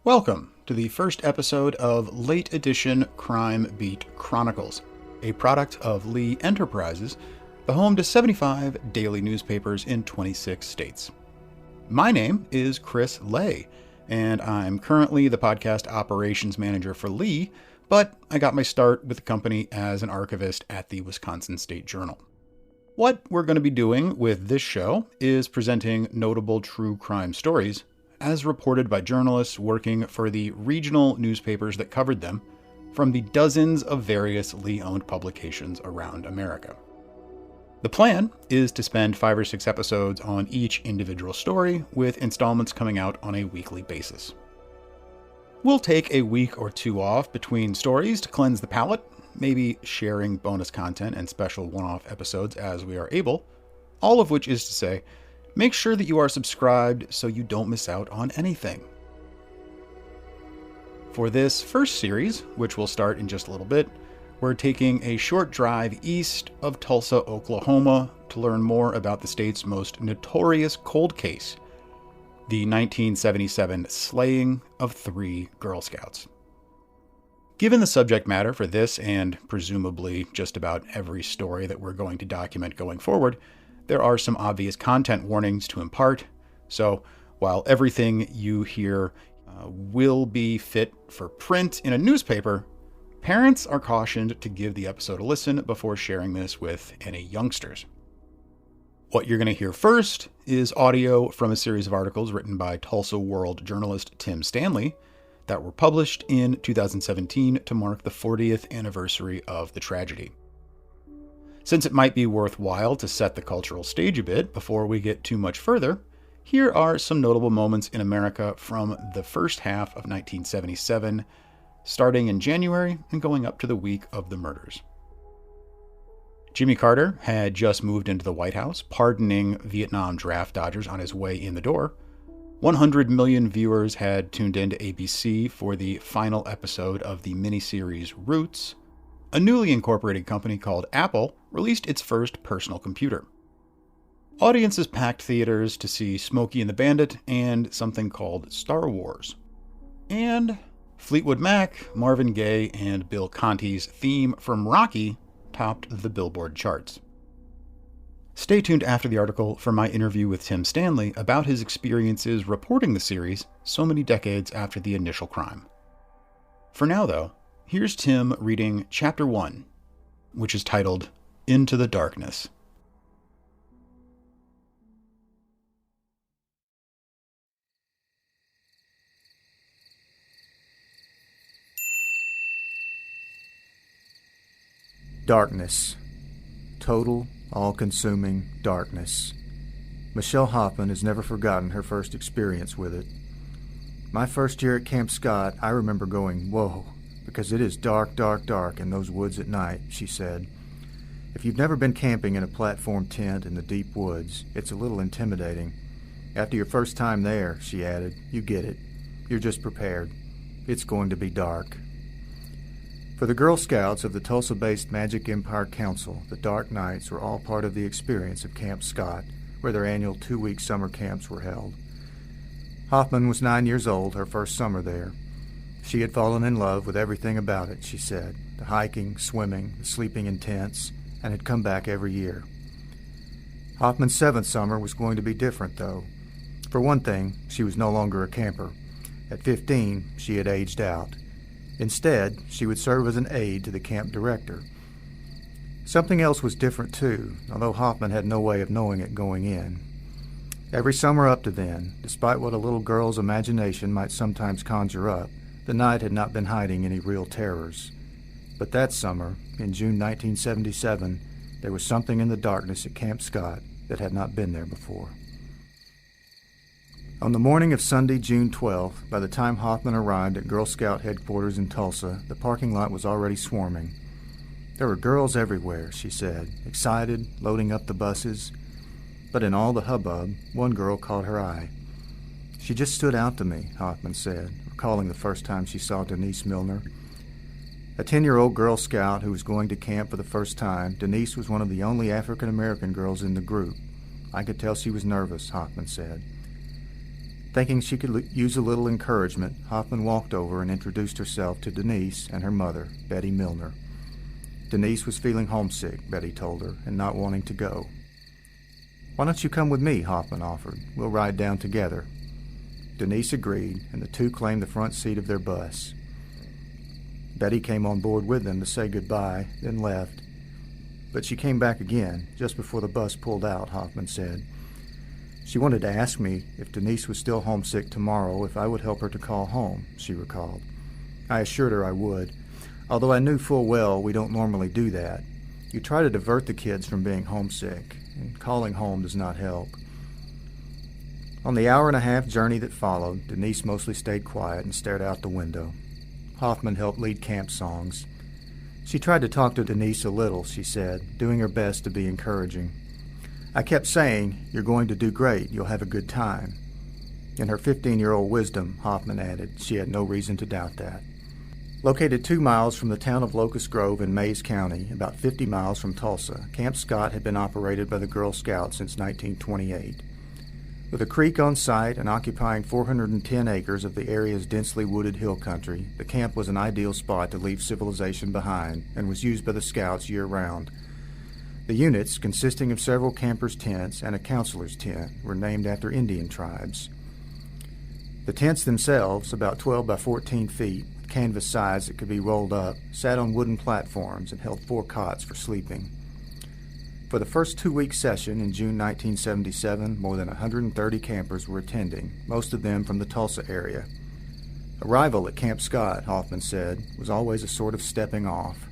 Welcome to the first episode of Late Edition Crime Beat Chronicles, a product of Lee Enterprises, the home to 75 daily newspapers in 26 states. My name is Chris Lay, and I'm currently the podcast operations manager for Lee, but I got my start with the company as an archivist at the Wisconsin State Journal. What we're going to be doing with this show is presenting notable true crime stories as reported by journalists working for the regional newspapers that covered them from the dozens of various Lee-owned publications around America. The plan is to spend 5 or 6 episodes on each individual story, with installments coming out on a weekly basis. We'll take a week or 2 off between stories to cleanse the palate, maybe sharing bonus content and special one-off episodes as we are able, all of which is to say, make sure that you are subscribed so you don't miss out on anything. For this first series, which will start in just a little bit, we're taking a short drive east of Tulsa, Oklahoma, to learn more about the state's most notorious cold case, the 1977 slaying of 3 Girl Scouts. Given the subject matter for this and presumably just about every story that we're going to document going forward, there are some obvious content warnings to impart, so while everything you hear will be fit for print in a newspaper, parents are cautioned to give the episode a listen before sharing this with any youngsters. What you're going to hear first is audio from a series of articles written by Tulsa World journalist Tim Stanley that were published in 2017 to mark the 40th anniversary of the tragedy. Since it might be worthwhile to set the cultural stage a bit before we get too much further, here are some notable moments in America from the first half of 1977, starting in January and going up to the week of the murders. Jimmy Carter had just moved into the White House, pardoning Vietnam draft dodgers on his way in the door. 100 million viewers had tuned into ABC for the final episode of the miniseries Roots. A newly incorporated company called Apple released its first personal computer. Audiences packed theaters to see Smokey and the Bandit and something called Star Wars. And Fleetwood Mac, Marvin Gaye, and Bill Conti's theme from Rocky topped the Billboard charts. Stay tuned after the article for my interview with Tim Stanley about his experiences reporting the series so many decades after the initial crime. For now, though, here's Tim reading Chapter 1, which is titled Into the Darkness. Darkness. Total, all-consuming darkness. Michelle Hoffman has never forgotten her first experience with it. My first year at Camp Scott, I remember going, whoa, because it is dark, dark, dark in those woods at night, she said. If you've never been camping in a platform tent in the deep woods, it's a little intimidating. After your first time there, she added, you get it. You're just prepared. It's going to be dark. For the Girl Scouts of the Tulsa-based Magic Empire Council, the dark nights were all part of the experience of Camp Scott, where their annual 2-week summer camps were held. Hoffman was 9 years old, her first summer there. She had fallen in love with everything about it, she said, the hiking, swimming, the sleeping in tents, and had come back every year. Hoffman's 7th summer was going to be different, though. For one thing, she was no longer a camper. At 15, she had aged out. Instead, she would serve as an aide to the camp director. Something else was different, too, although Hoffman had no way of knowing it going in. Every summer up to then, despite what a little girl's imagination might sometimes conjure up, the night had not been hiding any real terrors. But that summer, in June 1977, there was something in the darkness at Camp Scott that had not been there before. On the morning of Sunday, June 12th, by the time Hoffman arrived at Girl Scout headquarters in Tulsa, the parking lot was already swarming. There were girls everywhere, she said, excited, loading up the buses. But in all the hubbub, one girl caught her eye. She just stood out to me, Hoffman said, recalling the first time she saw Denise Milner. A 10-year-old Girl Scout who was going to camp for the first time, Denise was one of the only African-American girls in the group. I could tell she was nervous, Hoffman said. Thinking she could use a little encouragement, Hoffman walked over and introduced herself to Denise and her mother, Betty Milner. Denise was feeling homesick, Betty told her, and not wanting to go. "Why don't you come with me?" Hoffman offered. "We'll ride down together." Denise agreed, and the two claimed the front seat of their bus. Betty came on board with them to say goodbye, then left. But she came back again, just before the bus pulled out, Hoffman said. She wanted to ask me if Denise was still homesick tomorrow, if I would help her to call home, she recalled. I assured her I would, although I knew full well we don't normally do that. You try to divert the kids from being homesick, and calling home does not help. On the hour-and-a-half journey that followed, Denise mostly stayed quiet and stared out the window. Hoffman helped lead camp songs. She tried to talk to Denise a little, she said, doing her best to be encouraging. I kept saying, "You're going to do great, you'll have a good time." In her 15-year-old wisdom, Hoffman added, she had no reason to doubt that. Located 2 miles from the town of Locust Grove in Mays County, about 50 miles from Tulsa, Camp Scott had been operated by the Girl Scouts since 1928. With a creek on site and occupying 410 acres of the area's densely wooded hill country, the camp was an ideal spot to leave civilization behind and was used by the Scouts year-round. The units, consisting of several campers' tents and a counselor's tent, were named after Indian tribes. The tents themselves, about 12 by 14 feet, with canvas sides that could be rolled up, sat on wooden platforms and held 4 cots for sleeping. For the first 2-week session in June 1977, more than 130 campers were attending, most of them from the Tulsa area. Arrival at Camp Scott, Hoffman said, was always a sort of stepping off.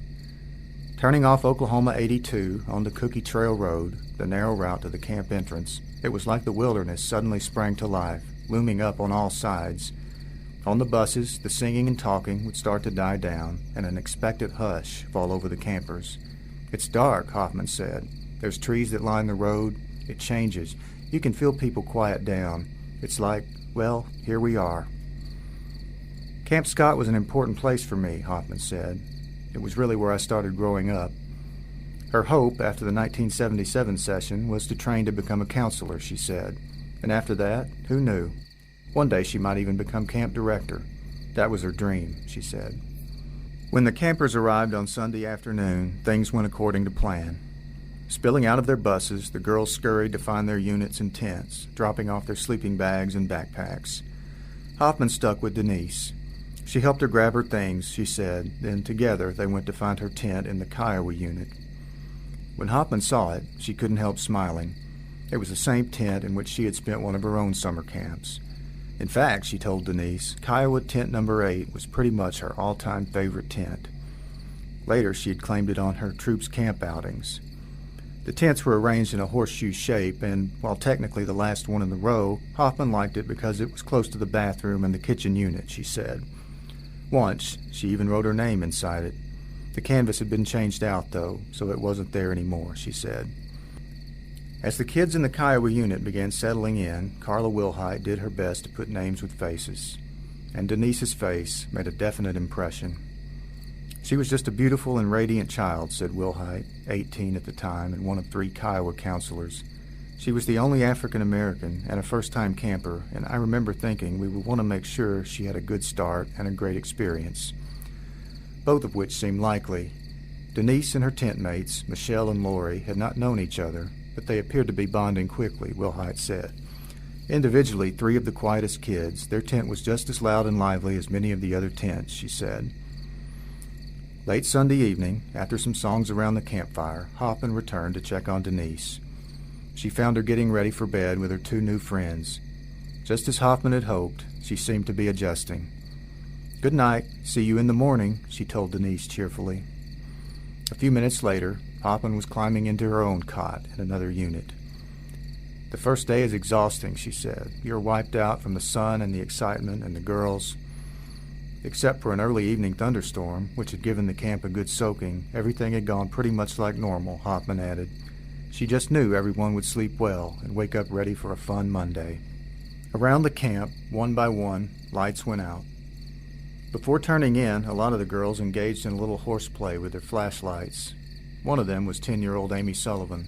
Turning off Oklahoma 82 onto Cookie Trail Road, the narrow route to the camp entrance, it was like the wilderness suddenly sprang to life, looming up on all sides. On the buses, the singing and talking would start to die down, and an expectant hush fall over the campers. "It's dark," Hoffman said. "There's trees that line the road. It changes. You can feel people quiet down. It's like, well, here we are." Camp Scott was an important place for me, Hoffman said. It was really where I started growing up. Her hope after the 1977 session was to train to become a counselor, she said. And after that, who knew? One day she might even become camp director. That was her dream, she said. When the campers arrived on Sunday afternoon, things went according to plan. Spilling out of their buses, the girls scurried to find their units and tents, dropping off their sleeping bags and backpacks. Hoffman stuck with Denise. She helped her grab her things, she said, then together they went to find her tent in the Kiowa unit. When Hoffman saw it, she couldn't help smiling. It was the same tent in which she had spent one of her own summer camps. In fact, she told Denise, Kiowa tent number 8 was pretty much her all-time favorite tent. Later, she had claimed it on her troops' camp outings. The tents were arranged in a horseshoe shape, and while technically the last one in the row, Hoffman liked it because it was close to the bathroom and the kitchen unit, she said. Once, she even wrote her name inside it. The canvas had been changed out, though, so it wasn't there anymore, she said. As the kids in the Kiowa unit began settling in, Carla Wilhite did her best to put names with faces, and Denise's face made a definite impression. She was just a beautiful and radiant child, said Wilhite, 18 at the time and one of 3 Kiowa counselors. She was the only African-American and a first-time camper, and I remember thinking we would want to make sure she had a good start and a great experience, both of which seemed likely. Denise and her tent mates, Michelle and Lori, had not known each other, but they appeared to be bonding quickly, Wilhite said. Individually, 3 of the quietest kids, their tent was just as loud and lively as many of the other tents, she said. Late Sunday evening, after some songs around the campfire, Hoffman returned to check on Denise. She found her getting ready for bed with her 2 new friends. Just as Hoffman had hoped, she seemed to be adjusting. "Good night. See you in the morning," she told Denise cheerfully. A few minutes later, Hoffman was climbing into her own cot in another unit. "The first day is exhausting," she said. "You're wiped out from the sun and the excitement and the girls." Except for an early evening thunderstorm, which had given the camp a good soaking, everything had gone pretty much like normal, Hoffman added. She just knew everyone would sleep well and wake up ready for a fun Monday. Around the camp, one by one, lights went out. Before turning in, a lot of the girls engaged in a little horseplay with their flashlights. One of them was 10-year-old Amy Sullivan.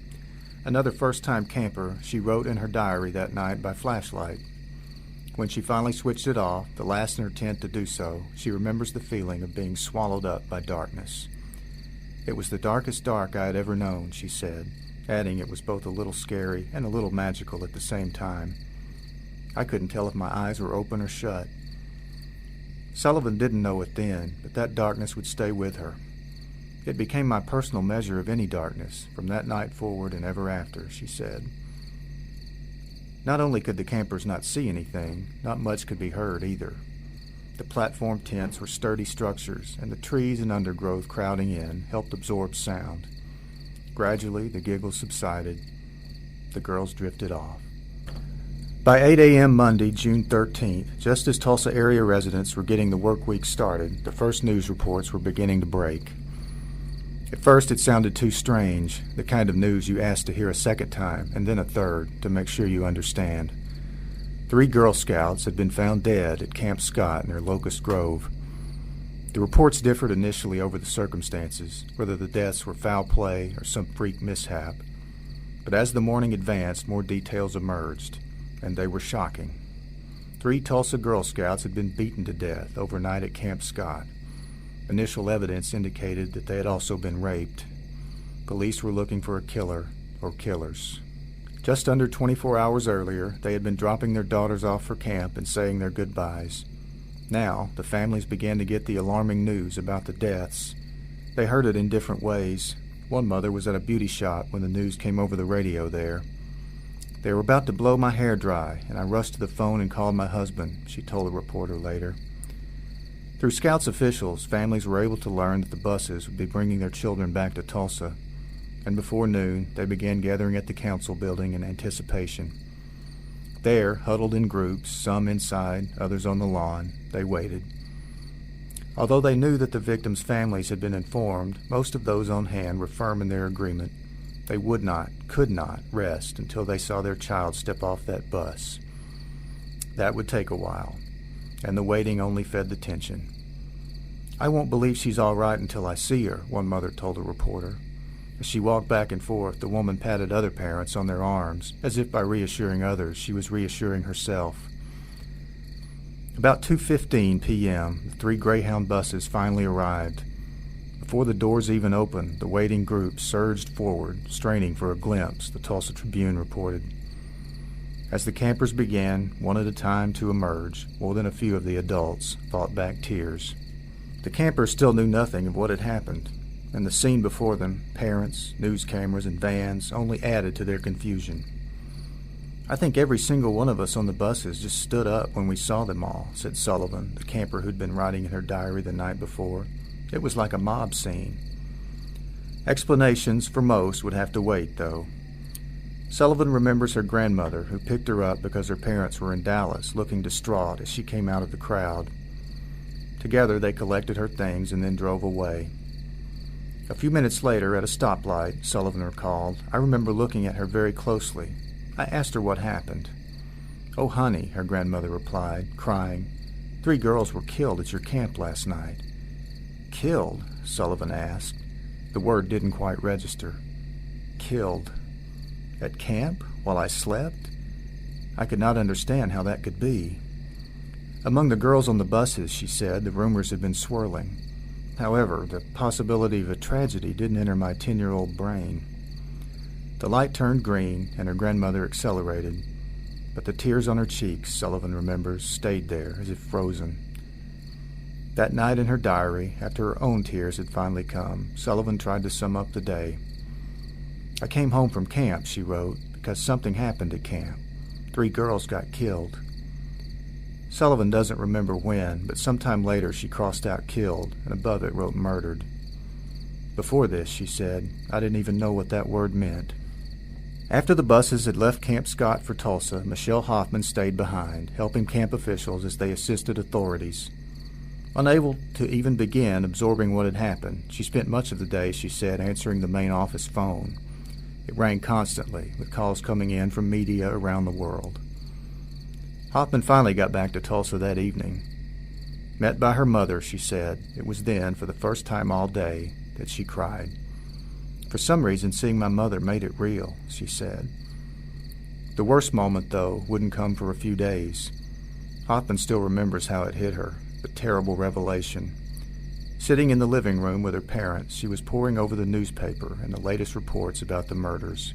Another first-time camper, she wrote in her diary that night by flashlight. When she finally switched it off, the last in her tent to do so, she remembers the feeling of being swallowed up by darkness. It was the darkest dark I had ever known, she said, adding it was both a little scary and a little magical at the same time. I couldn't tell if my eyes were open or shut. Sullivan didn't know it then, but that darkness would stay with her. It became my personal measure of any darkness, from that night forward and ever after, she said. Not only could the campers not see anything, not much could be heard either. The platform tents were sturdy structures, and the trees and undergrowth crowding in helped absorb sound. Gradually, the giggles subsided. The girls drifted off. By 8 a.m. Monday, June 13th, just as Tulsa area residents were getting the work week started, the first news reports were beginning to break. At first it sounded too strange, the kind of news you ask to hear a second time and then a third to make sure you understand. 3 Girl Scouts had been found dead at Camp Scott near Locust Grove. The reports differed initially over the circumstances, whether the deaths were foul play or some freak mishap. But as the morning advanced, more details emerged, and they were shocking. 3 Tulsa Girl Scouts had been beaten to death overnight at Camp Scott. Initial evidence indicated that they had also been raped. Police were looking for a killer or killers. Just under 24 hours earlier, they had been dropping their daughters off for camp and saying their goodbyes. Now, the families began to get the alarming news about the deaths. They heard it in different ways. One mother was at a beauty shop when the news came over the radio there. They were about to blow my hair dry, and I rushed to the phone and called my husband, she told a reporter later. Through Scouts officials, families were able to learn that the buses would be bringing their children back to Tulsa, and before noon, they began gathering at the council building in anticipation. There, huddled in groups, some inside, others on the lawn, they waited. Although they knew that the victims' families had been informed, most of those on hand were firm in their agreement. They would not, could not, rest until they saw their child step off that bus. That would take a while, and the waiting only fed the tension. "I won't believe she's all right until I see her," one mother told a reporter. As she walked back and forth, the woman patted other parents on their arms, as if by reassuring others, she was reassuring herself. About 2:15 p.m., the 3 Greyhound buses finally arrived. Before the doors even opened, the waiting group surged forward, straining for a glimpse, the Tulsa Tribune reported. As the campers began, one at a time, to emerge, more than a few of the adults fought back tears. The campers still knew nothing of what had happened, and the scene before them, parents, news cameras, and vans, only added to their confusion. "I think every single one of us on the buses just stood up when we saw them all," said Sullivan, the camper who'd been writing in her diary the night before. "It was like a mob scene." Explanations for most would have to wait, though. Sullivan remembers her grandmother, who picked her up because her parents were in Dallas, looking distraught as she came out of the crowd. Together they collected her things and then drove away. A few minutes later, at a stoplight, Sullivan recalled, "I remember looking at her very closely. I asked her what happened." "Oh, honey," her grandmother replied, crying, "3 girls were killed at your camp last night." "Killed?" Sullivan asked. The word didn't quite register. Killed. At camp? While I slept? I could not understand how that could be. Among the girls on the buses, she said, the rumors had been swirling. However, the possibility of a tragedy didn't enter my 10-year-old brain. The light turned green, and her grandmother accelerated. But the tears on her cheeks, Sullivan remembers, stayed there, as if frozen. That night in her diary, after her own tears had finally come, Sullivan tried to sum up the day. "I came home from camp," she wrote, "because something happened at camp. 3 girls got killed." Sullivan doesn't remember when, but sometime later she crossed out killed, and above it wrote murdered. "Before this," she said, "I didn't even know what that word meant." After the buses had left Camp Scott for Tulsa, Michelle Hoffman stayed behind, helping camp officials as they assisted authorities. Unable to even begin absorbing what had happened, she spent much of the day, she said, answering the main office phone. It rang constantly, with calls coming in from media around the world. Hoffman finally got back to Tulsa that evening. Met by her mother, she said, it was then, for the first time all day, that she cried. "For some reason, seeing my mother made it real," she said. The worst moment, though, wouldn't come for a few days. Hoffman still remembers how it hit her, the terrible revelation. Sitting in the living room with her parents, she was poring over the newspaper and the latest reports about the murders.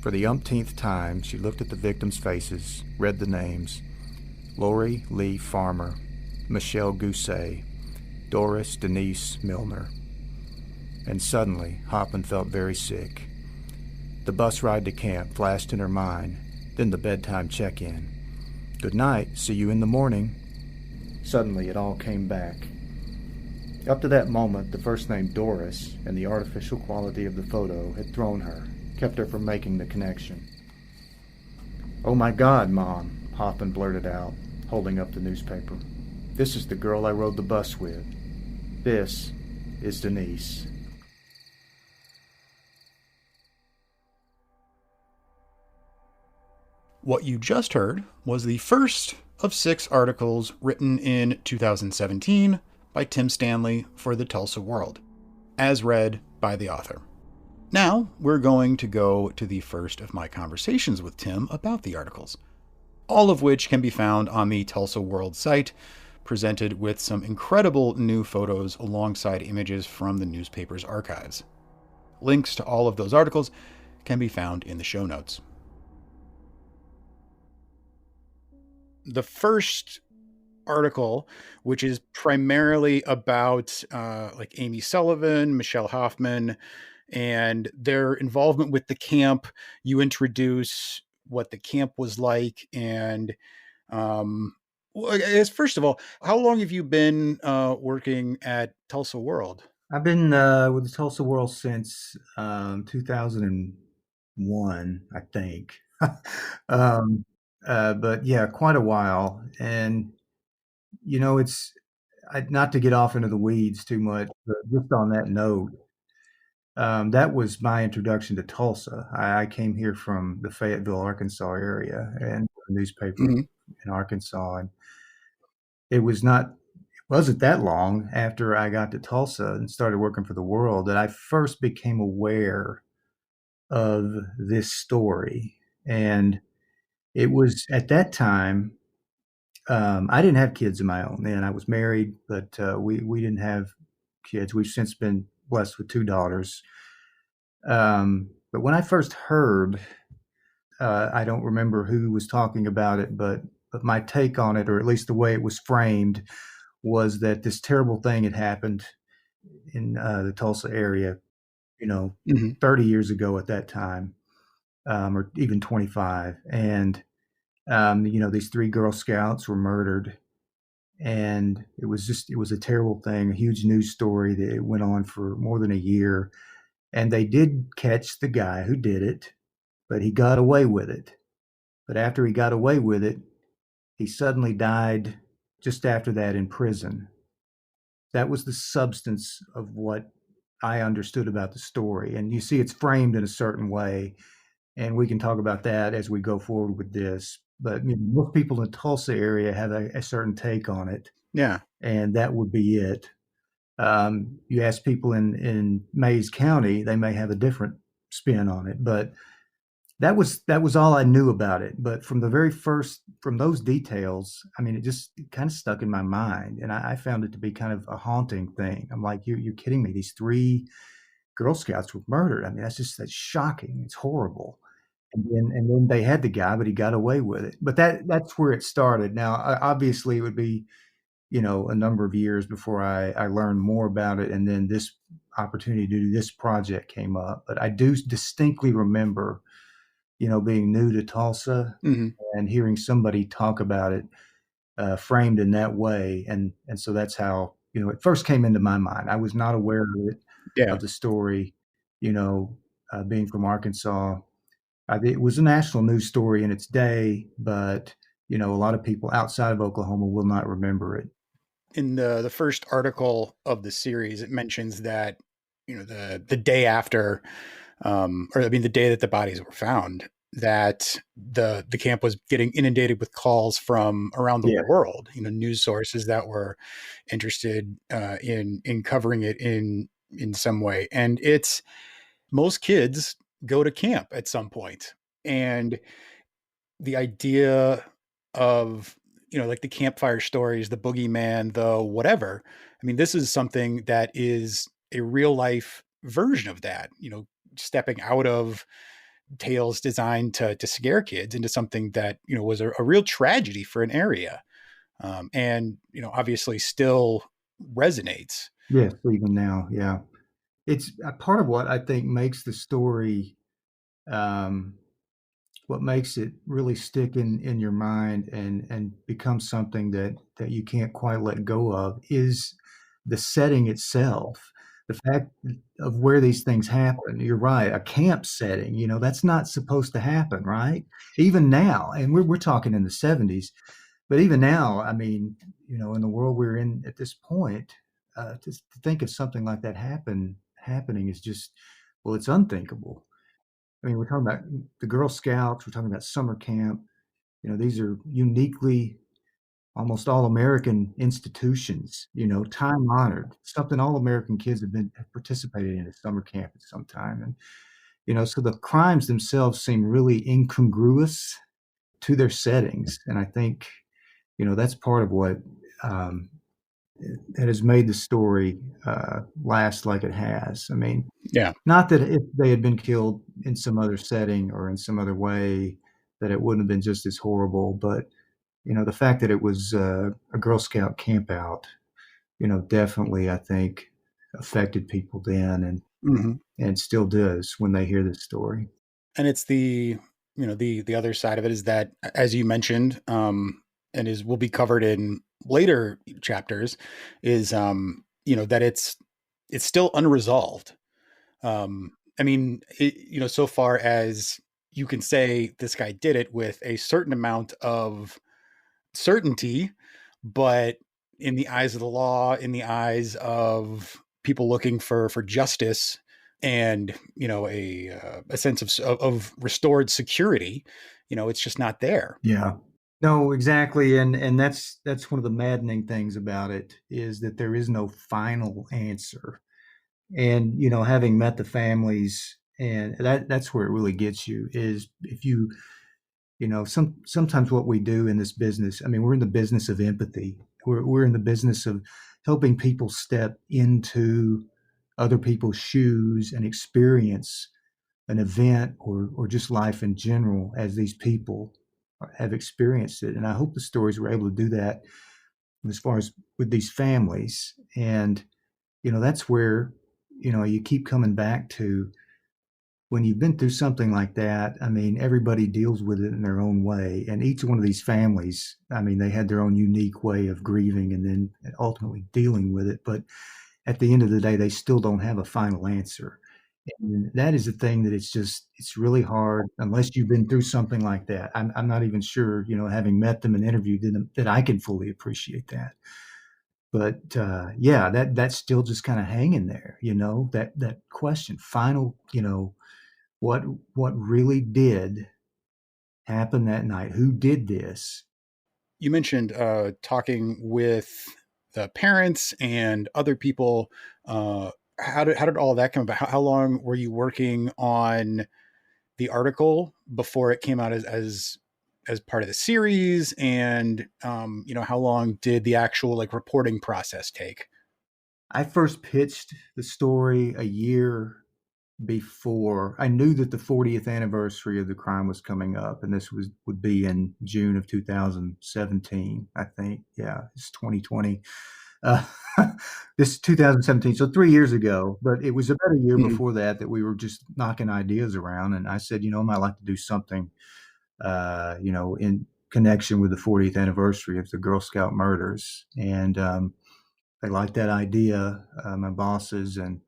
For the umpteenth time, she looked at the victims' faces, read the names: Lori Lee Farmer, Michelle Gousset, Doris Denise Milner. And suddenly, Hoffman felt very sick. The bus ride to camp flashed in her mind, then the bedtime check-in. Good night, see you in the morning. Suddenly, it all came back. Up to that moment, the first name Doris and the artificial quality of the photo had thrown her, kept her from making the connection. "Oh my God, Mom," Hoffman blurted out, holding up the newspaper. "This is the girl I rode the bus with. This is Denise." What you just heard was the first of 6 articles written in 2017 by Tim Stanley for the Tulsa World, as read by the author. Now, we're going to go to the first of my conversations with Tim about the articles, all of which can be found on the Tulsa World site, presented with some incredible new photos alongside images from the newspaper's archives. Links to all of those articles can be found in the show notes. The first article, which is primarily about like Amy Sullivan, Michelle Hoffman, and their involvement with the camp. You introduce what the camp was like, and well, I guess first of all, how long have you been working at Tulsa World? I've been with the Tulsa World since 2001, I think. um, but yeah, quite a while. And, it's not to get off into the weeds too much, but just on that note, that was my introduction to Tulsa. I came here from the Fayetteville, Arkansas area and a newspaper Mm-hmm. in Arkansas. And it wasn't that long after I got to Tulsa and started working for the World that I first became aware of this story. And it was at that time, I didn't have kids of my own then. I was married, but we didn't have kids. We've since been blessed with 2 daughters. But when I first heard, I don't remember who was talking about it, but my take on it, or at least the way it was framed, was that this terrible thing had happened in the Tulsa area, you know, Mm-hmm. 30 years ago at that time, or even 25. And, these 3 Girl Scouts were murdered. And it was a terrible thing, a huge news story that it went on for more than a year. And they did catch the guy who did it, but he got away with it. But after he got away with it, he suddenly died just after that in prison. That was the substance of what I understood about the story. And you see, it's framed in a certain way, and we can talk about that as we go forward with this. But most people in the Tulsa area have a certain take on it, Yeah. and that would be it. You ask people in Mays County, they may have a different spin on it, but that was all I knew about it. But from those details, I mean, it kind of stuck in my mind, and I found it to be kind of a haunting thing. I'm like, you're kidding me? These 3 Girl Scouts were murdered. I mean, that's shocking. It's horrible. And then they had the guy, but he got away with it. But that's where it started. Now, obviously, it would be a number of years before I learned more about it, and then this opportunity to do this project came up. But I do distinctly remember being new to Tulsa Mm-hmm. and hearing somebody talk about it framed in that way, and so that's how it first came into my mind. I was not aware of it, Yeah. of the story, being from Arkansas. It was a national news story in its day, but a lot of people outside of Oklahoma will not remember it. In the first article of the series, it mentions that the day after, or I mean the day that the bodies were found, that the camp was getting inundated with calls from around the Yeah. world. News sources that were interested in covering it in some way, and it's most kids go to camp at some point, and the idea of like the campfire stories, the boogeyman, the whatever. I mean, this is something that is a real life version of that, stepping out of tales designed to scare kids into something that, was a real tragedy for an area. And, obviously still resonates. Yes, even now, yeah. It's part of what I think makes the story, um, what makes it really stick in your mind and become something that you can't quite let go of is the setting itself. The fact of where these things happen. You're right, a camp setting, that's not supposed to happen, right? Even now, and we're talking in the 70s, but even now, I mean, in the world we're in at this point, to think of something like that happening is just, well, it's unthinkable. I mean, we're talking about the Girl Scouts, we're talking about summer camp. These are uniquely almost all American institutions, time honored, something all American kids have participated in at summer camp at some time. And, so the crimes themselves seem really incongruous to their settings. And I think, that's part of what um, that has made the story last like it has. I mean, Yeah. not that if they had been killed in some other setting or in some other way, that it wouldn't have been just as horrible. But the fact that it was a Girl Scout camp out, definitely I think affected people then Hmm. and still does when they hear this story. And it's the other side of it is that, as you mentioned, and is will be covered in later chapters, is that it's still unresolved. I mean, so far as you can say this guy did it with a certain amount of certainty, but in the eyes of the law, in the eyes of people looking for justice and a sense of restored security, it's just not there. Yeah. No, exactly. And that's one of the maddening things about it is that there is no final answer. And, having met the families and that's where it really gets you is if sometimes what we do in this business, I mean, we're in the business of empathy. We're in the business of helping people step into other people's shoes and experience an event or just life in general as these people have experienced it. And I hope the stories were able to do that as far as with these families. And, that's where, you keep coming back to when you've been through something like that. I mean, everybody deals with it in their own way. And each one of these families, I mean, they had their own unique way of grieving and then ultimately dealing with it. But at the end of the day, they still don't have a final answer. And that is the thing that it's really hard unless you've been through something like that. I'm not even sure, having met them and interviewed them, that I can fully appreciate that. But yeah, that's still just kind of hanging there, that question, final, what what really did happen that night? Who did this? You mentioned talking with the parents and other people. Uh, how did all of that come about? How long were you working on the article before it came out as part of the series? And how long did the actual like reporting process take? I first pitched the story a year before. I knew that the 40th anniversary of the crime was coming up, and this would be in June of 2017, I think. Yeah, it's 2020. Uh, this is 2017, so 3 years ago. But it was about a year Mhm. before that we were just knocking ideas around, and I said, I might like to do something, in connection with the 40th anniversary of the Girl Scout murders, and they liked that idea, my bosses, and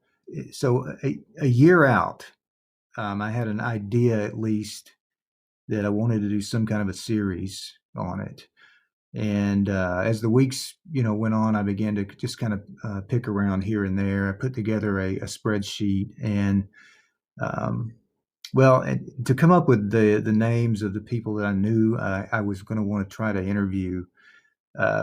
so a year out, I had an idea at least that I wanted to do some kind of a series on it. And as the weeks, went on, I began to just kind of pick around here and there. I put together a spreadsheet, and um, well, and to come up with the names of the people that I knew I was going to want to try to interview.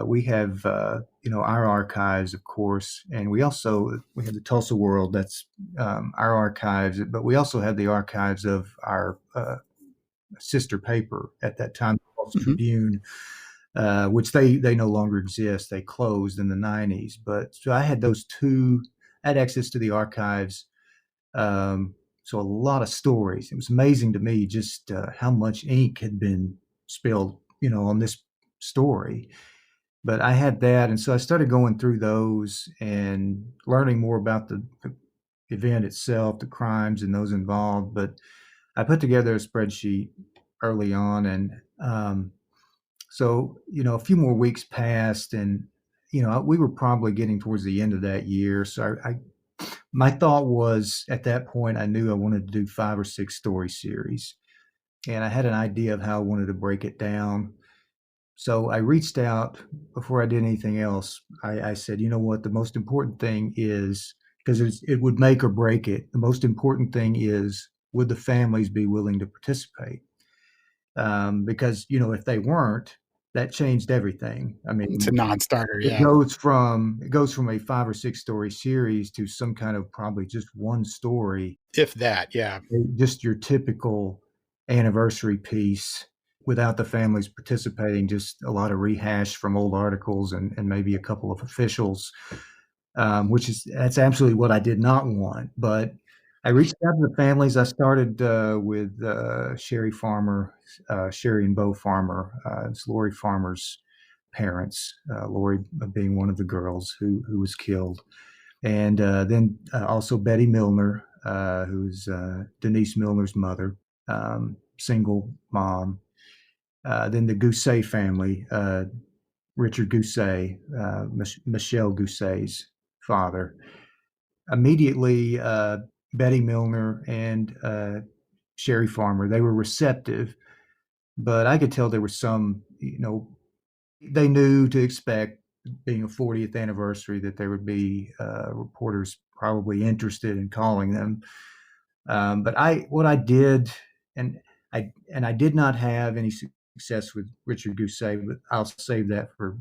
We have, our archives, of course, and we have the Tulsa World. That's our archives, but we also have the archives of our sister paper at that time, the Tulsa Mhm. Tribune. which they no longer exist. They closed in the 90s. But so I had those two. I had access to the archives. Um, so a lot of stories. It was amazing to me just how much ink had been spilled, on this story. But I had that, and so I started going through those and learning more about the event itself, the crimes and those involved. But I put together a spreadsheet early on, and so a few more weeks passed, and we were probably getting towards the end of that year. So my thought was at that point I knew I wanted to do 5 or 6 story series, and I had an idea of how I wanted to break it down. So I reached out before I did anything else. I said, you know what, the most important thing is, because it would make or break it. The most important thing is, would the families be willing to participate? Because if they weren't, that changed everything. I It's a mean, non-starter, it yeah. goes from a 5 or 6 story series to some kind of probably just one story, If that, yeah. just your typical anniversary piece without the families participating, just a lot of rehash from old articles and maybe a couple of officials, that's absolutely what I did not want. But I reached out to the families. I started with Sherry and Bo Farmer. It's Lori Farmer's parents, Lori being one of the girls who was killed. And then also Betty Milner, who's Denise Milner's mother, single mom. Then the Gousset family, Richard Gousset, Michelle Gousset's father. Immediately, Betty Milner and Sherry Farmer, they were receptive, but I could tell there was some, they knew to expect, being a 40th anniversary, that there would be reporters probably interested in calling them. But what I did, and I did not have any success with Richard Gousset, but I'll save that for.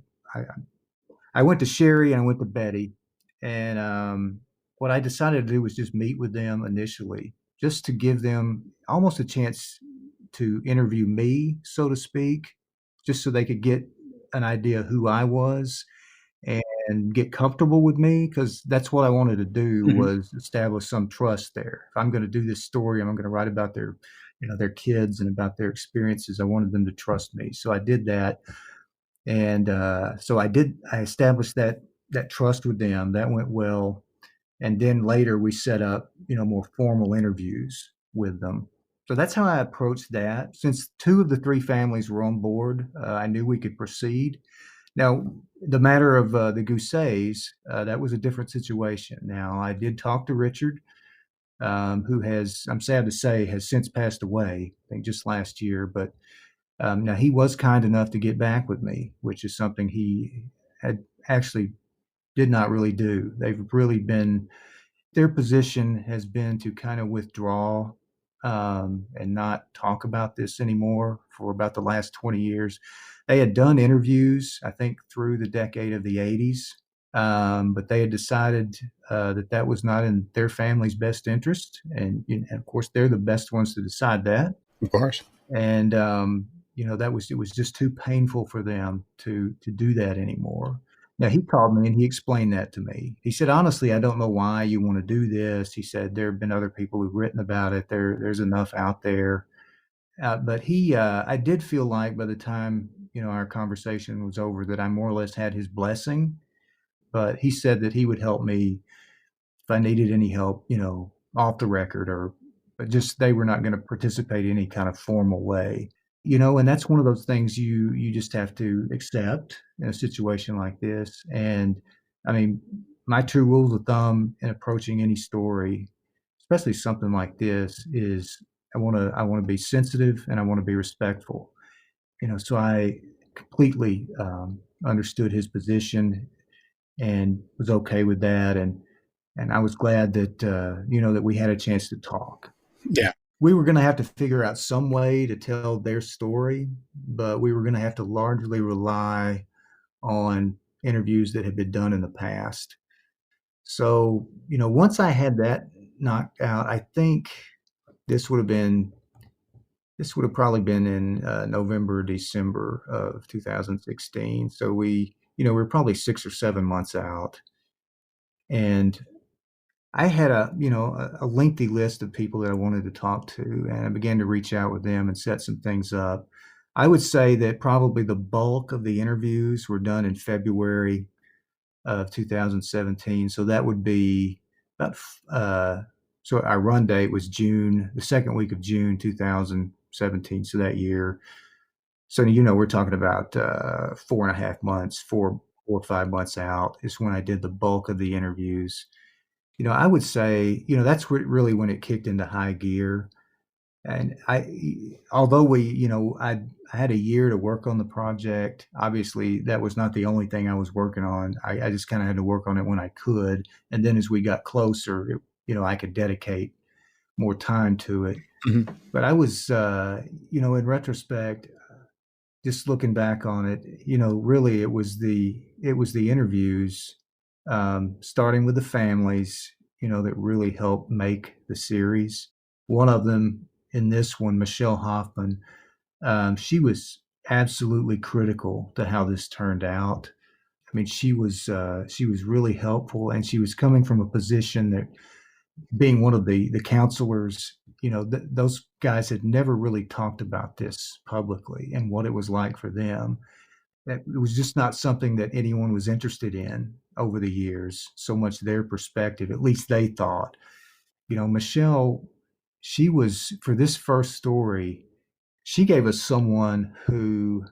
I went to Sherry and I went to Betty, and what I decided to do was just meet with them initially, just to give them almost a chance to interview me, so to speak, just so they could get an idea who I was and get comfortable with me, because that's what I wanted to do, Mhm. was establish some trust there. If I'm going to do this story, I'm going to write about their kids and about their experiences. I wanted them to trust me, so I did that, and so I established that trust with them. That went well, and then later we set up more formal interviews with them. So that's how I approached that. Since 2 of the 3 families were on board, I knew we could proceed. Now, the matter of the Goussets, that was a different situation. Now, I did talk to Richard, who has, I'm sad to say, has since passed away, I think just last year. But now he was kind enough to get back with me, which is something he had actually did not really do. They've really been, their position has been to kind of withdraw and not talk about this anymore for about the last 20 years. They had done interviews, I think, through the decade of the 80s, but they had decided that was not in their family's best interest. And, of course, they're the best ones to decide that. Of course. And, it was just too painful for them to do that anymore. Now, he called me and he explained that to me. He said, honestly, I don't know why you want to do this. He said, there have been other people who've written about it. There's enough out there. But I did feel like by the time, our conversation was over, that I more or less had his blessing. But he said that he would help me if I needed any help, off the record, or but just they were not going to participate in any kind of formal way. And that's one of those things you just have to accept in a situation like this. And I mean, my 2 rules of thumb in approaching any story, especially something like this, is I want to be sensitive and I want to be respectful. So I completely understood his position and was okay with that, and I was glad that that we had a chance to talk. Yeah. We were going to have to figure out some way to tell their story, but we were going to have to largely rely on interviews that had been done in the past. So, once I had that knocked out, I think this would have been This would have probably been in November, December of 2016. So we were probably 6 or 7 months out. And I had a lengthy list of people that I wanted to talk to, and I began to reach out with them and set some things up. I would say that probably the bulk of the interviews were done in February of 2017. So that would be about, so our run date was June, the second week of June 2017. So that year. So, we're talking about 4.5 months, 4 or 5 months out is when I did the bulk of the interviews. I would say, that's really when it kicked into high gear. And although I had a year to work on the project, obviously that was not the only thing I was working on. I just kind of had to work on it when I could. And then as we got closer, I could dedicate more time to it. Mhm. But I was, in retrospect, just looking back on it, really it was the interviews, starting with the families, that really helped make the series. One of them in this one, Michelle Hoffman, she was absolutely critical to how this turned out. I mean, she was really helpful, and she was coming from a position that being one of the counselors, those guys had never really talked about this publicly and what it was like for them. That it was just not something that anyone was interested in over the years, so much their perspective, at least they thought. Michelle, she was, for this first story, she gave us someone who,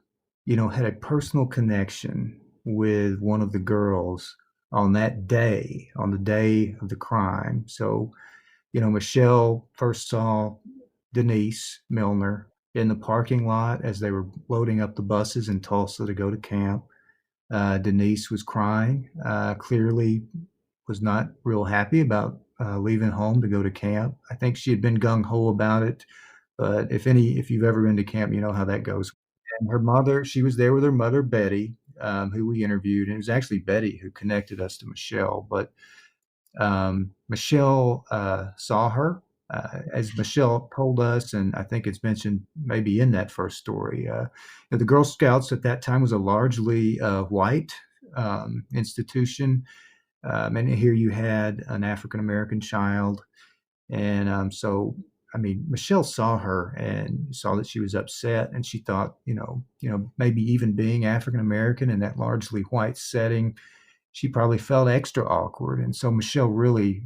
had a personal connection with one of the girls on that day, on the day of the crime. So, Michelle first saw Denise Milner in the parking lot as they were loading up the buses in Tulsa to go to camp. Denise was crying, clearly was not real happy about leaving home to go to camp. I think she had been gung ho about it, but if you've ever been to camp, you know how that goes. And her mother, she was there with her mother, Betty, who we interviewed, and it was actually Betty who connected us to Michelle. But Michelle saw her, as Michelle told us, and I think it's mentioned maybe in that first story. The Girl Scouts at that time was a largely white institution, and here you had an African American child, and so. I mean, Michelle saw her and saw that she was upset, and she thought, maybe even being African American in that largely white setting, she probably felt extra awkward. And so Michelle really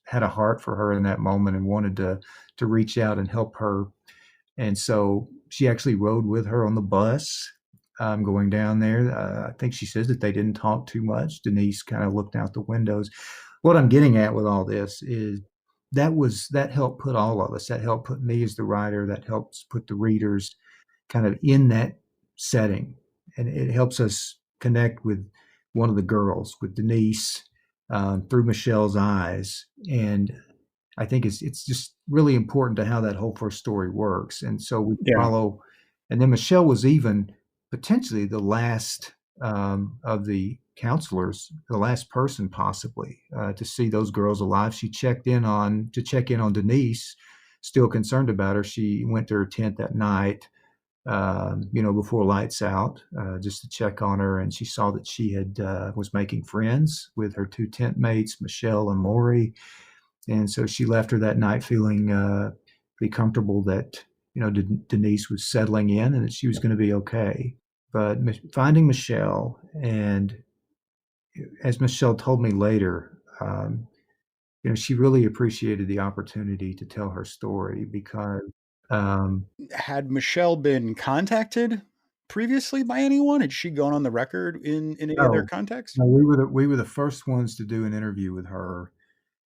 had a heart for her in that moment and wanted to reach out and help her. And so she actually rode with her on the bus going down there. I think she says that they didn't talk too much. Denise kind of looked out the windows. What I'm getting at with all this is that helped put all of us, that helped put me as the writer, that helps put the readers kind of in that setting. And it helps us connect with one of the girls, with Denise, through Michelle's eyes. And I think it's just really important to how that whole first story works. And so we Yeah. follow, and then Michelle was even potentially the last of the counselors, the last person possibly to see those girls alive. She checked in on to check in on Denise, still concerned about her. She went to her tent that night, before lights out, just to check on her, and she saw that she had was making friends with her two tent mates, Michelle and Lori, and so she left her that night feeling pretty comfortable that Denise was settling in and that she was going to be okay. But finding Michelle, and as Michelle told me later, she really appreciated the opportunity to tell her story because um, Had Michelle been contacted previously by anyone? Had she gone on the record in any other no, context? no, we were the first ones to do an interview with her,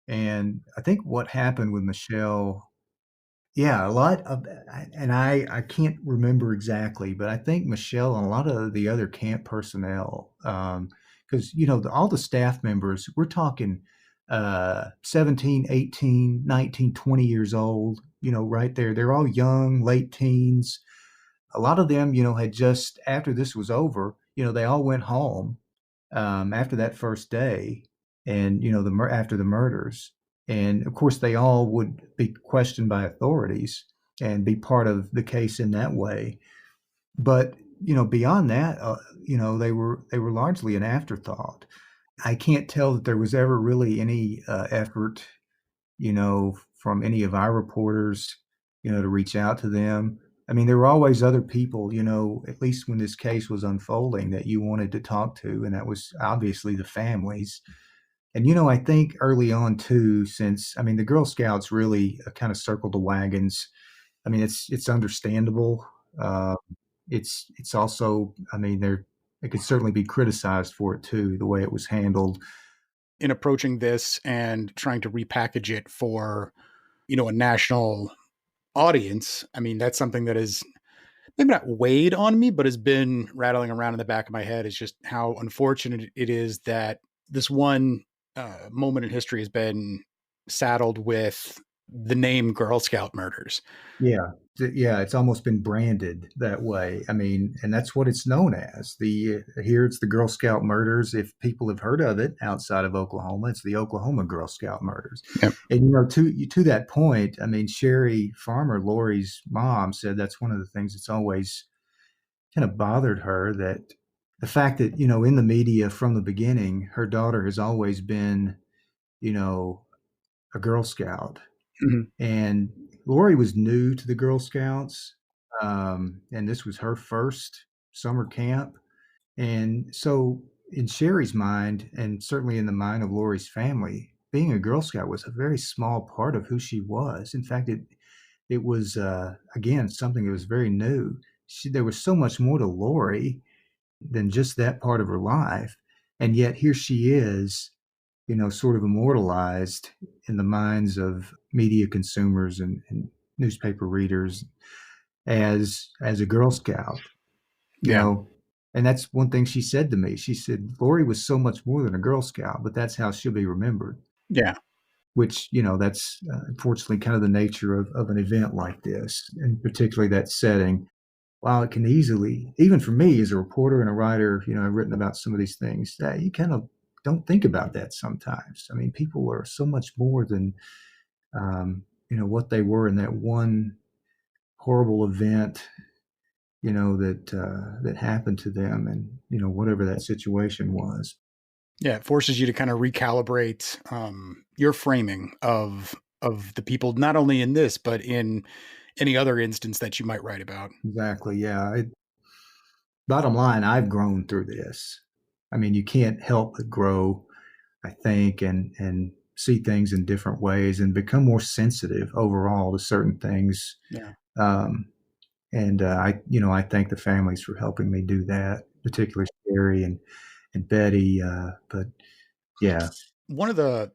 and I think what happened with Michelle, yeah, a lot of, and I can't remember exactly, but I think Michelle and a lot of the other camp personnel, because all the staff members, we're talking 17, 18, 19, 20 years old, right there. They're all young, late teens. A lot of them, had just after this was over, they all went home after that first day, and after the murders, and of course they all would be questioned by authorities. and be part of the case in that way. But beyond that, they were largely an afterthought. I can't tell that there was ever really any effort, from any of our reporters, to reach out to them. I mean, there were always other people, at least when this case was unfolding, that you wanted to talk to, and that was obviously the families. And I think early on too, since I mean the Girl Scouts really kind of circled the wagons. I mean, it's understandable. Uh, it's also, I mean, it could certainly be criticized for it too, the way it was handled. In approaching this and trying to repackage it for, a national audience, I mean, that's something that is maybe not weighed on me, but has been rattling around in the back of my head. Is just how unfortunate it is that this one moment in history has been saddled with the name Girl Scout murders. Yeah. Yeah, it's almost been branded that way. I mean, and that's what it's known as. The Here it's the Girl Scout murders. If people have heard of it outside of Oklahoma, it's the Oklahoma Girl Scout murders. Yep. And to that point, I mean, Sherry Farmer, Lori's mom, said that's one of the things that's always kind of bothered her, that the fact that, in the media from the beginning, her daughter has always been, you know, a Girl Scout. Mm-hmm. And Lori was new to the Girl Scouts, and this was her first summer camp. And so, in Sherry's mind, and certainly in the mind of Lori's family, being a Girl Scout was a very small part of who she was. In fact, it was again something that was very new. There was so much more to Lori than just that part of her life, and yet here she is, sort of immortalized in the minds of media consumers and newspaper readers as a Girl Scout, you Yeah. know. And that's one thing she said to me. She said, Lori was so much more than a Girl Scout, but that's how she'll be remembered, Yeah. which, that's unfortunately kind of the nature of an event like this, and particularly that setting. While it can easily, even for me as a reporter and a writer, I've written about some of these things that you kind of don't think about that sometimes. I mean, people are so much more than, what they were in that one horrible event, that happened to them, and whatever that situation was. Yeah. It forces you to kind of recalibrate your framing of the people, not only in this, but in any other instance that you might write about. Exactly. Yeah. Bottom line, I've grown through this. I mean, you can't help but grow, I think, and see things in different ways and become more sensitive overall to certain things. Yeah. Um, and I thank the families for helping me do that, particularly Sherry and Betty. But yeah, One of the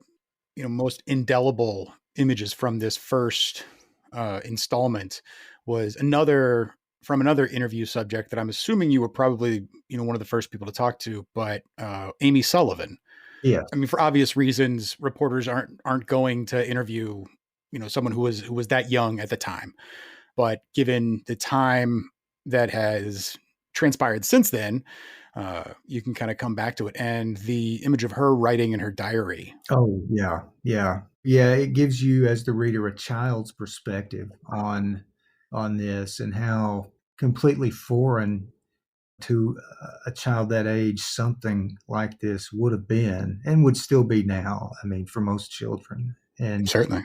most indelible images from this first installment was another interview subject that I'm assuming you were probably one of the first people to talk to, but Amy Sullivan. yeah. I mean, for obvious reasons, reporters aren't going to interview someone who was that young at the time. But given the time that has transpired since then, you can kind of come back to it. And the image of her writing in her diary. Oh, yeah, yeah, yeah. It gives you, as the reader, a child's perspective on this, and how completely foreign to a child that age something like this would have been and would still be now. I mean, for most children. And Certainly.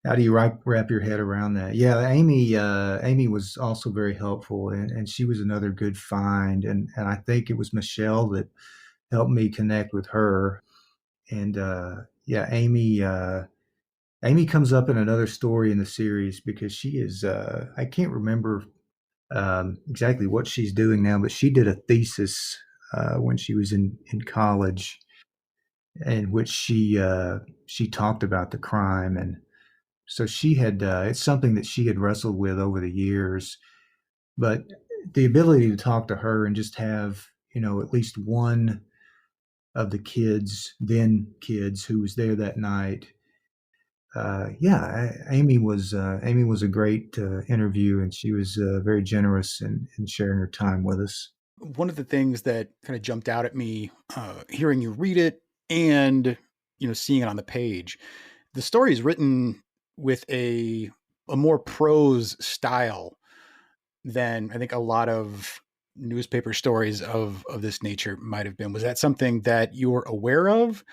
how do you wrap your head around that? Yeah, Amy was also very helpful, and she was another good find. And I think it was Michelle that helped me connect with her. And yeah, Amy comes up in another story in the series because she is, I can't remember exactly what she's doing now, but she did a thesis when she was in college, in which she talked about the crime. And so she had, it's something that she had wrestled with over the years. But the ability to talk to her and just have, at least one of the kids who was there that night. Yeah, Amy was a great interview, and she was very generous in sharing her time with us. One of the things that kind of jumped out at me, hearing you read it and seeing it on the page, the story is written with a a more prose style than I think a lot of newspaper stories of this nature might have been. Was that something that you were aware of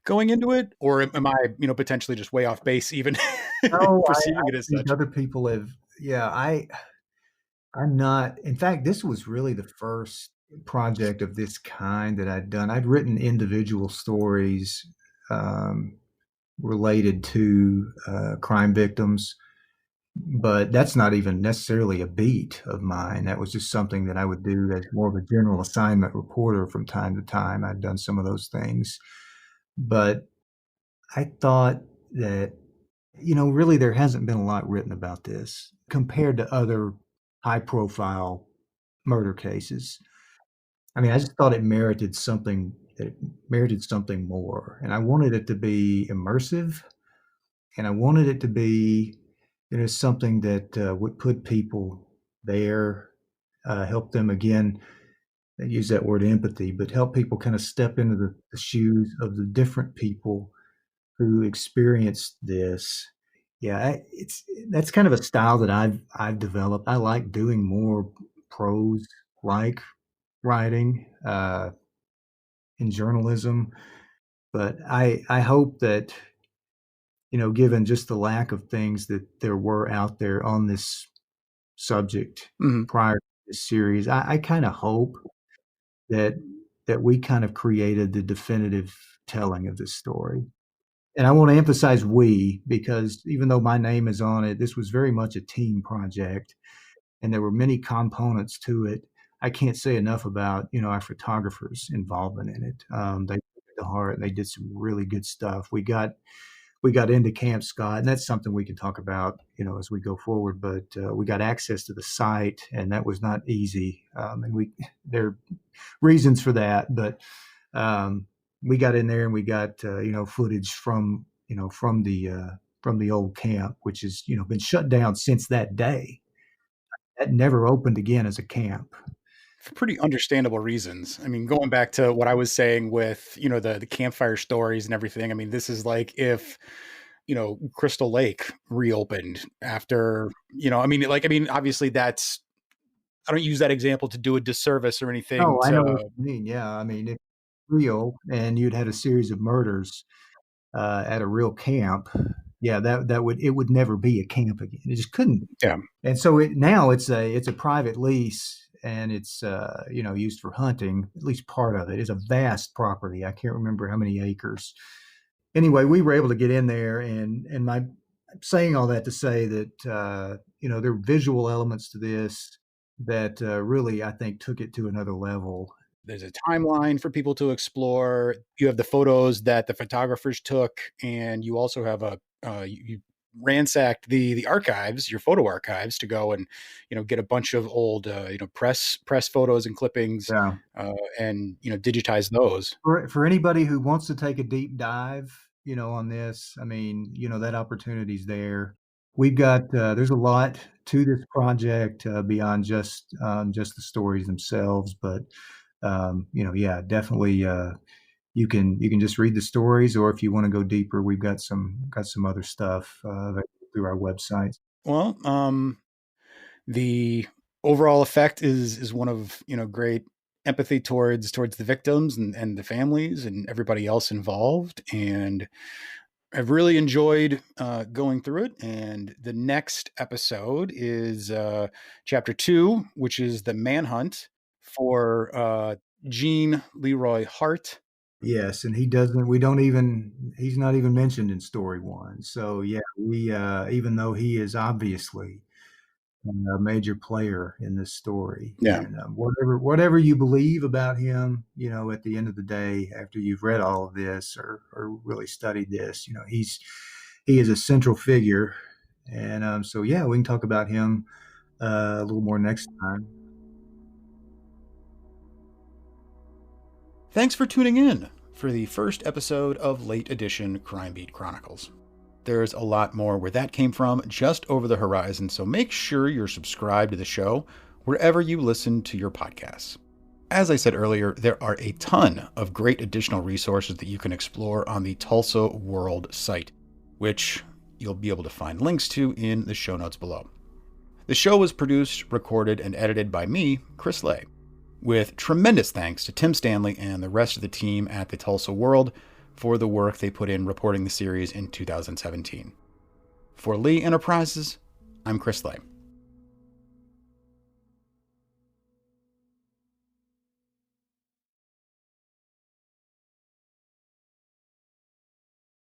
going into it, or am I, potentially just way off base even No, perceiving it as I think such? other people have. Yeah, I'm not. In fact, this was really the first project of this kind that I'd done. I'd written individual stories um, related to crime victims, but that's not even necessarily a beat of mine. That was just something that I would do as more of a general assignment reporter from time to time. I'd done some of those things, but I thought that, really there hasn't been a lot written about this compared to other high profile murder cases. I mean, I just thought it merited something more. And I wanted it to be immersive, and I wanted it to be, something that would put people there, help them again, I use that word empathy, but help people kind of step into the shoes of the different people who experienced this. Yeah, it's that's kind of a style that I've developed. I like doing more prose like writing in journalism, but I hope that, given just the lack of things that there were out there on this subject Mhm. prior to this series, I kind of hope that we kind of created the definitive telling of this story. And I want to emphasize we, because even though my name is on it, this was very much a team project, and there were many components to it. I can't say enough about, our photographers' involvement in it. They took it to heart, and they did some really good stuff. We got into Camp Scott, and that's something we can talk about, as we go forward. But we got access to the site, and that was not easy. And there are reasons for that, but um, we got in there and we got footage from the old camp, which has been shut down since that day. That never opened again as a camp. For pretty understandable reasons. I mean, going back to what I was saying with, the campfire stories and everything. I mean, this is like if, Crystal Lake reopened after, obviously that's, I don't use that example to do a disservice or anything No, I know what to, you mean. Yeah, I mean, if real and you'd had a series of murders at a real camp, yeah, it would never be a camp again. It just couldn't. yeah. And so now it's a private lease, and it's used for hunting. At least part of it is a vast property. I can't remember how many acres. Anyway, we were able to get in there, and my saying all that to say that there are visual elements to this that really I think took it to another level. There's a timeline for people to explore. You have the photos that the photographers took, and you also have you ransacked the archives, your photo archives, to go and get a bunch of old press photos and clippings, Yeah. and digitize those. For anybody who wants to take a deep dive, on this, I mean, that opportunity's there. We've got there's a lot to this project beyond just the stories themselves, but yeah, definitely you can just read the stories, or if you want to go deeper, we've got some other stuff through our website. Well, the overall effect is one of great empathy towards the victims and the families and everybody else involved, and I've really enjoyed going through it. And the next episode is chapter 2, which is the manhunt for Jean Leroy Hart. Yes, and he doesn't. We don't even. He's not even mentioned in story one. So yeah, we even though he is obviously a major player in this story, Yeah. and whatever you believe about him, at the end of the day, after you've read all of this or really studied this, he is a central figure, and so yeah, we can talk about him a little more next time. Thanks for tuning in for the first episode of Late Edition Crime Beat Chronicles. There's a lot more where that came from just over the horizon, so make sure you're subscribed to the show wherever you listen to your podcasts. As I said earlier, there are a ton of great additional resources that you can explore on the Tulsa World site, which you'll be able to find links to in the show notes below. The show was produced, recorded, and edited by me, Chris Lay, with tremendous thanks to Tim Stanley and the rest of the team at the Tulsa World for the work they put in reporting the series in 2017. For Lee Enterprises, I'm Chris Lay.